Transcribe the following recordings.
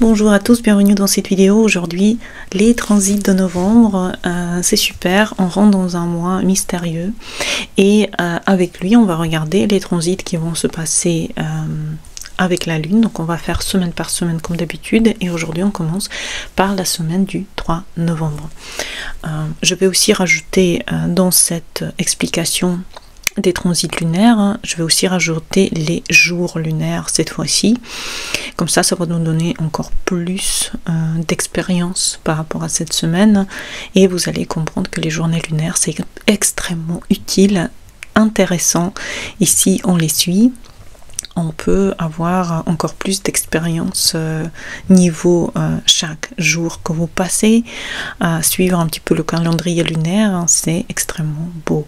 Bonjour à tous, bienvenue dans cette vidéo. Aujourd'hui, les transits de novembre, c'est super, on rentre dans un mois mystérieux et avec lui on va regarder les transits qui vont se passer avec la lune. Donc on va faire semaine par semaine comme d'habitude et aujourd'hui on commence par la semaine du 3 novembre. Je vais aussi rajouter dans cette explication des transits lunaires, je vais aussi rajouter les jours lunaires cette fois-ci. Comme ça va nous donner encore plus d'expérience par rapport à cette semaine et vous allez comprendre que les journées lunaires c'est extrêmement utile, intéressant. Ici on les suit, on peut avoir encore plus d'expérience niveau chaque jour que vous passez, suivre un petit peu le calendrier lunaire, c'est extrêmement beau.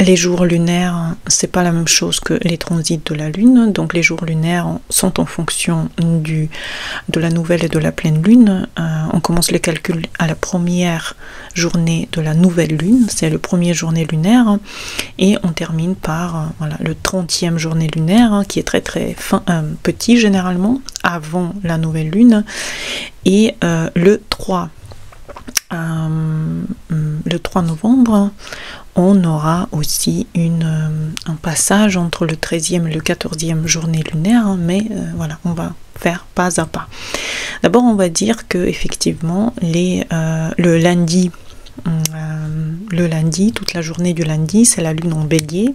Les jours lunaires, c'est pas la même chose que les transits de la lune, donc les jours lunaires sont en fonction de la nouvelle et de la pleine lune. On commence les calculs à la première journée de la nouvelle lune, c'est le premier journée lunaire, et on termine par voilà, le 30e journée lunaire, qui est très petit généralement, avant la nouvelle lune, et le 3 novembre, on aura aussi un passage entre le 13e et le 14e journée lunaire, mais voilà, on va faire pas à pas. D'abord, on va dire que effectivement, le lundi, toute la journée du lundi, c'est la lune en bélier,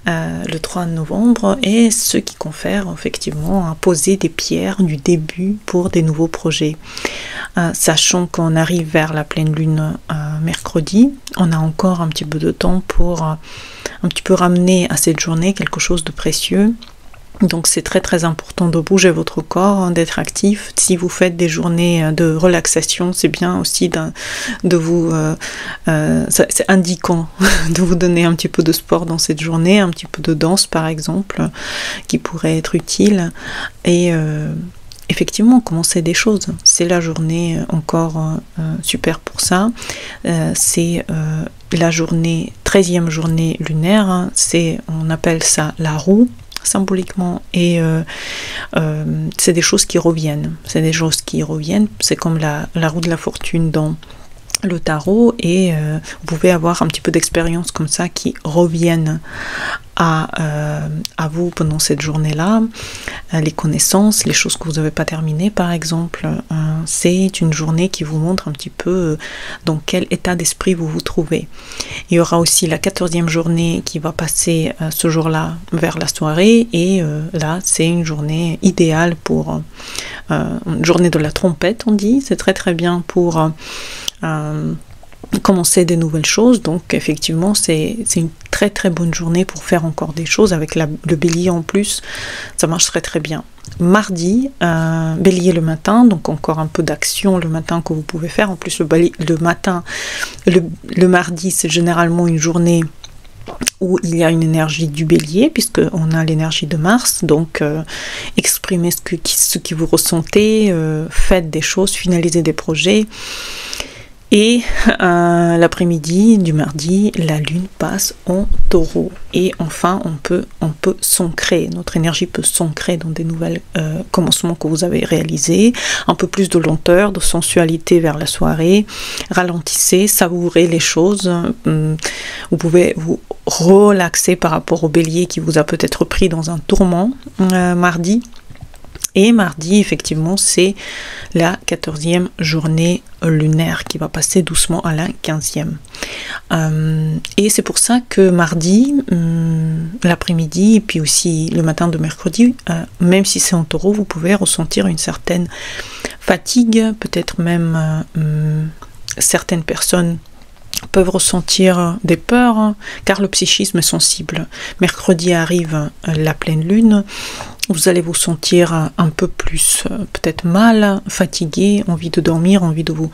le 3 novembre, et ce qui confère effectivement à poser des pierres du début pour des nouveaux projets. Sachant qu'on arrive vers la pleine lune mercredi, on a encore un petit peu de temps pour un petit peu ramener à cette journée quelque chose de précieux. Donc c'est très important de bouger votre corps, d'être actif. Si vous faites des journées de relaxation, c'est bien aussi c'est indiquant de vous donner un petit peu de sport dans cette journée, un petit peu de danse par exemple, qui pourrait être utile. Et effectivement, commencer des choses. C'est la journée encore super pour ça. C'est la 13e journée lunaire, on appelle ça la roue, symboliquement, et c'est des choses qui reviennent, c'est comme la roue de la fortune dans le tarot, et vous pouvez avoir un petit peu d'expérience comme ça qui reviennent à vous pendant cette journée-là, les connaissances, les choses que vous n'avez pas terminées par exemple. C'est une journée qui vous montre un petit peu dans quel état d'esprit vous vous trouvez. Il y aura aussi la 14e journée qui va passer ce jour-là vers la soirée, et là c'est une journée idéale pour une journée de la trompette, on dit, c'est très bien pour commencer des nouvelles choses. Donc effectivement c'est une très bonne journée pour faire encore des choses avec le bélier en plus, ça marche très bien. Mardi, bélier le matin, donc encore un peu d'action le matin que vous pouvez faire. En plus le mardi c'est généralement une journée où il y a une énergie du bélier, puisque on a l'énergie de Mars, donc exprimez ce que vous ressentez, faites des choses, finalisez des projets. Et l'après-midi du mardi, la lune passe en taureau. Et enfin, on peut s'ancrer, notre énergie peut s'ancrer dans des nouvelles commencements que vous avez réalisés. Un peu plus de lenteur, de sensualité vers la soirée. Ralentissez, savourez les choses. Vous pouvez vous relaxer par rapport au bélier qui vous a peut-être pris dans un tourment mardi. Et mardi, effectivement, c'est la 14e journée lunaire qui va passer doucement à la 15e. Et c'est pour ça que mardi, l'après-midi, et puis aussi le matin de mercredi, même si c'est en taureau, vous pouvez ressentir une certaine fatigue, peut-être même certaines personnes peuvent ressentir des peurs, car le psychisme est sensible. Mercredi arrive la pleine lune, vous allez vous sentir un peu plus peut-être mal, fatigué, envie de dormir, envie de vous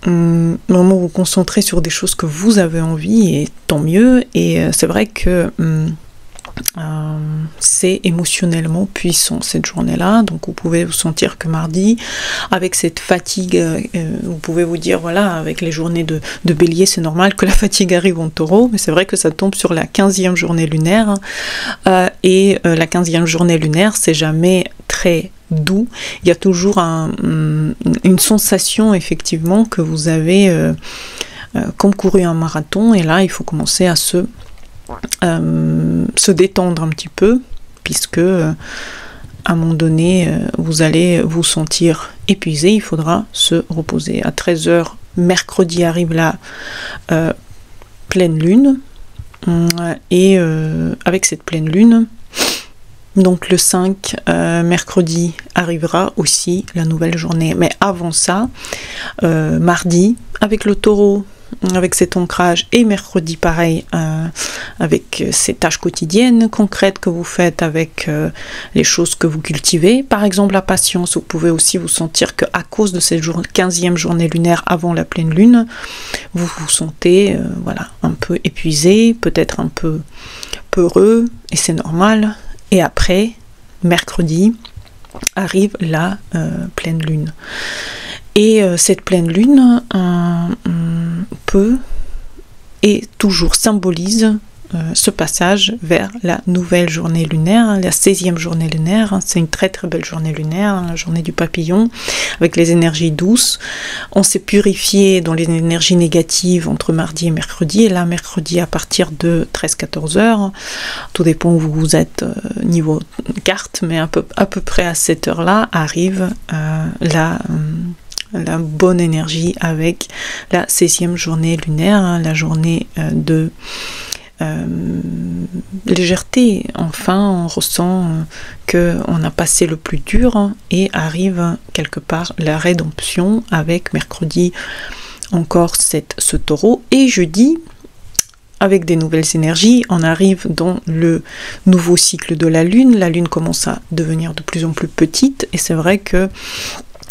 vous concentrer sur des choses que vous avez envie, et tant mieux. Et c'est vrai que c'est émotionnellement puissant cette journée-là, donc vous pouvez vous sentir que mardi, avec cette fatigue, vous pouvez vous dire voilà, avec les journées de bélier, c'est normal que la fatigue arrive en taureau, mais c'est vrai que ça tombe sur la 15e journée lunaire, et la 15e journée lunaire, c'est jamais très doux. Il y a toujours une sensation effectivement que vous avez comme couru un marathon, et là il faut commencer à se détendre un petit peu, puisque à un moment donné vous allez vous sentir épuisé, il faudra se reposer. À 13h mercredi arrive la pleine lune, et avec cette pleine lune, donc le 5 mercredi arrivera aussi la nouvelle journée. Mais avant ça, mardi avec le taureau, avec cet ancrage, et mercredi pareil, avec ces tâches quotidiennes concrètes que vous faites, avec les choses que vous cultivez. Par exemple la patience, vous pouvez aussi vous sentir qu'à cause de cette 15e journée lunaire avant la pleine lune, vous vous sentez voilà, un peu épuisé, peut-être un peu peureux, et c'est normal. Et après, mercredi, arrive la pleine lune. Et cette pleine lune peut et toujours symbolise ce passage vers la nouvelle journée lunaire, la 16e journée lunaire. C'est une très très belle journée lunaire, la journée du papillon, avec les énergies douces. On s'est purifié dans les énergies négatives entre mardi et mercredi, et là mercredi à partir de 13-14 heures, tout dépend où vous êtes niveau carte, mais à peu près à cette heure-là arrive la bonne énergie avec la 16e journée lunaire, la journée de légèreté. Enfin, on ressent qu'on a passé le plus dur, et arrive quelque part la rédemption avec mercredi encore ce taureau, et jeudi avec des nouvelles énergies, on arrive dans le nouveau cycle de la lune commence à devenir de plus en plus petite, et c'est vrai que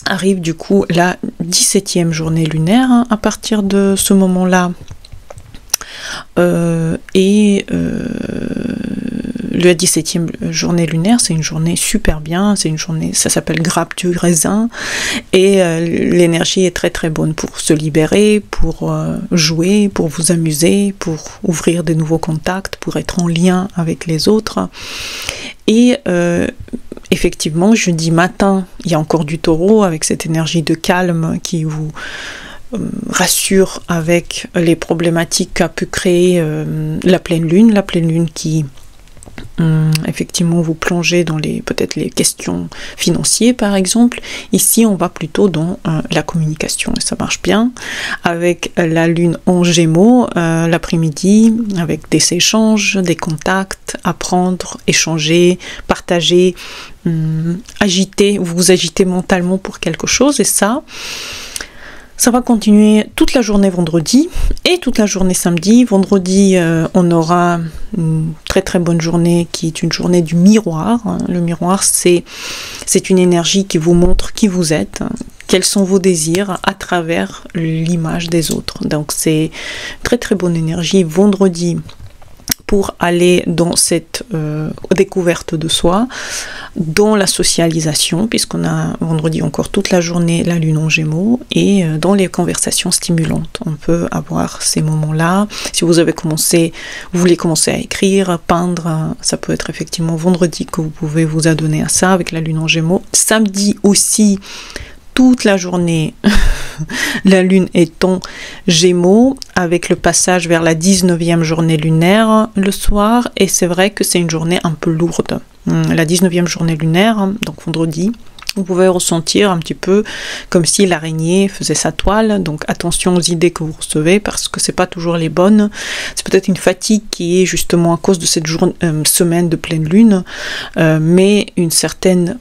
arrive du coup la 17e journée lunaire à partir de ce moment-là. La 17e journée lunaire, c'est une journée super bien, c'est une journée, ça s'appelle grappe du raisin, et l'énergie est très très bonne pour se libérer, pour jouer, pour vous amuser, pour ouvrir de nouveaux contacts, pour être en lien avec les autres. Et effectivement, jeudi matin, il y a encore du taureau avec cette énergie de calme qui vous rassure avec les problématiques qu'a pu créer la pleine lune qui effectivement vous plongez dans peut-être les questions financières par exemple. Ici on va plutôt dans la communication, et ça marche bien avec la lune en Gémeaux l'après-midi, avec des échanges, des contacts, apprendre, échanger, partager, agiter, vous vous agitez mentalement pour quelque chose, et ça va continuer toute la journée vendredi et toute la journée samedi. Vendredi, on aura une très très bonne journée qui est une journée du miroir. Le miroir, c'est une énergie qui vous montre qui vous êtes, quels sont vos désirs à travers l'image des autres. Donc c'est très très bonne énergie vendredi pour aller dans cette découverte de soi, dans la socialisation, puisqu'on a vendredi encore toute la journée la lune en Gémeaux, et dans les conversations stimulantes. On peut avoir ces moments-là. Si vous voulez commencer à écrire, à peindre, ça peut être effectivement vendredi que vous pouvez vous adonner à ça avec la lune en Gémeaux. Samedi aussi, toute la journée, la lune est en Gémeaux, avec le passage vers la 19e journée lunaire le soir, et c'est vrai que c'est une journée un peu lourde. La 19e journée lunaire, donc vendredi, vous pouvez ressentir un petit peu comme si l'araignée faisait sa toile, donc attention aux idées que vous recevez, parce que c'est pas toujours les bonnes. C'est peut-être une fatigue qui est justement à cause de cette semaine de pleine lune, mais une certaine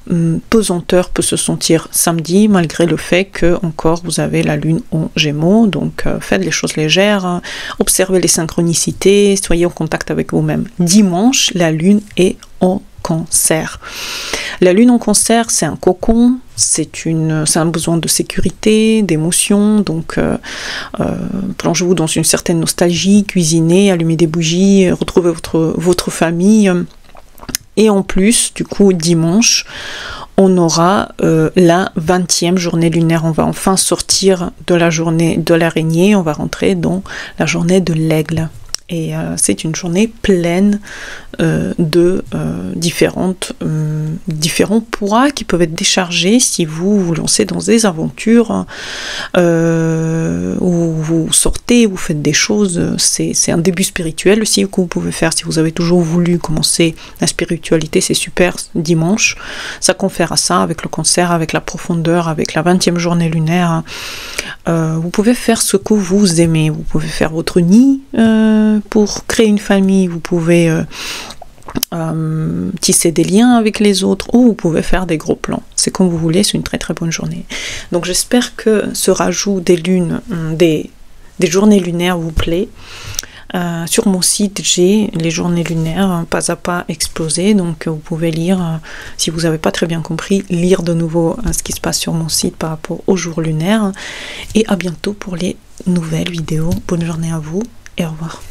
pesanteur peut se sentir samedi, malgré le fait que encore vous avez la lune en Gémeaux. Donc faites les choses légères, observez les synchronicités, soyez en contact avec vous-même. Dimanche, la lune est en Cancer. La lune en Cancer, c'est un cocon, c'est un besoin de sécurité, d'émotion, donc plongez-vous dans une certaine nostalgie, cuisinez, allumez des bougies, retrouvez votre famille. Et en plus, du coup, dimanche, on aura la 20e journée lunaire. On va enfin sortir de la journée de l'araignée, on va rentrer dans la journée de l'aigle. Et c'est une journée pleine différents poids qui peuvent être déchargés si vous vous lancez dans des aventures où vous sortez, vous faites des choses. C'est un début spirituel aussi que vous pouvez faire si vous avez toujours voulu commencer la spiritualité. C'est super, dimanche ça confère à ça, avec le cancer, avec la profondeur, avec la 20e journée lunaire. Vous pouvez faire ce que vous aimez, vous pouvez faire votre nid pour créer une famille, vous pouvez tisser des liens avec les autres, ou vous pouvez faire des gros plans. C'est comme vous voulez, c'est une très très bonne journée. Donc j'espère que ce rajout des lunes, des journées lunaires vous plaît. Sur mon site, j'ai les journées lunaires pas à pas explosées, donc vous pouvez lire, si vous n'avez pas très bien compris, lire de nouveau ce qui se passe sur mon site par rapport aux jours lunaires. Et à bientôt pour les nouvelles vidéos. Bonne journée à vous et au revoir.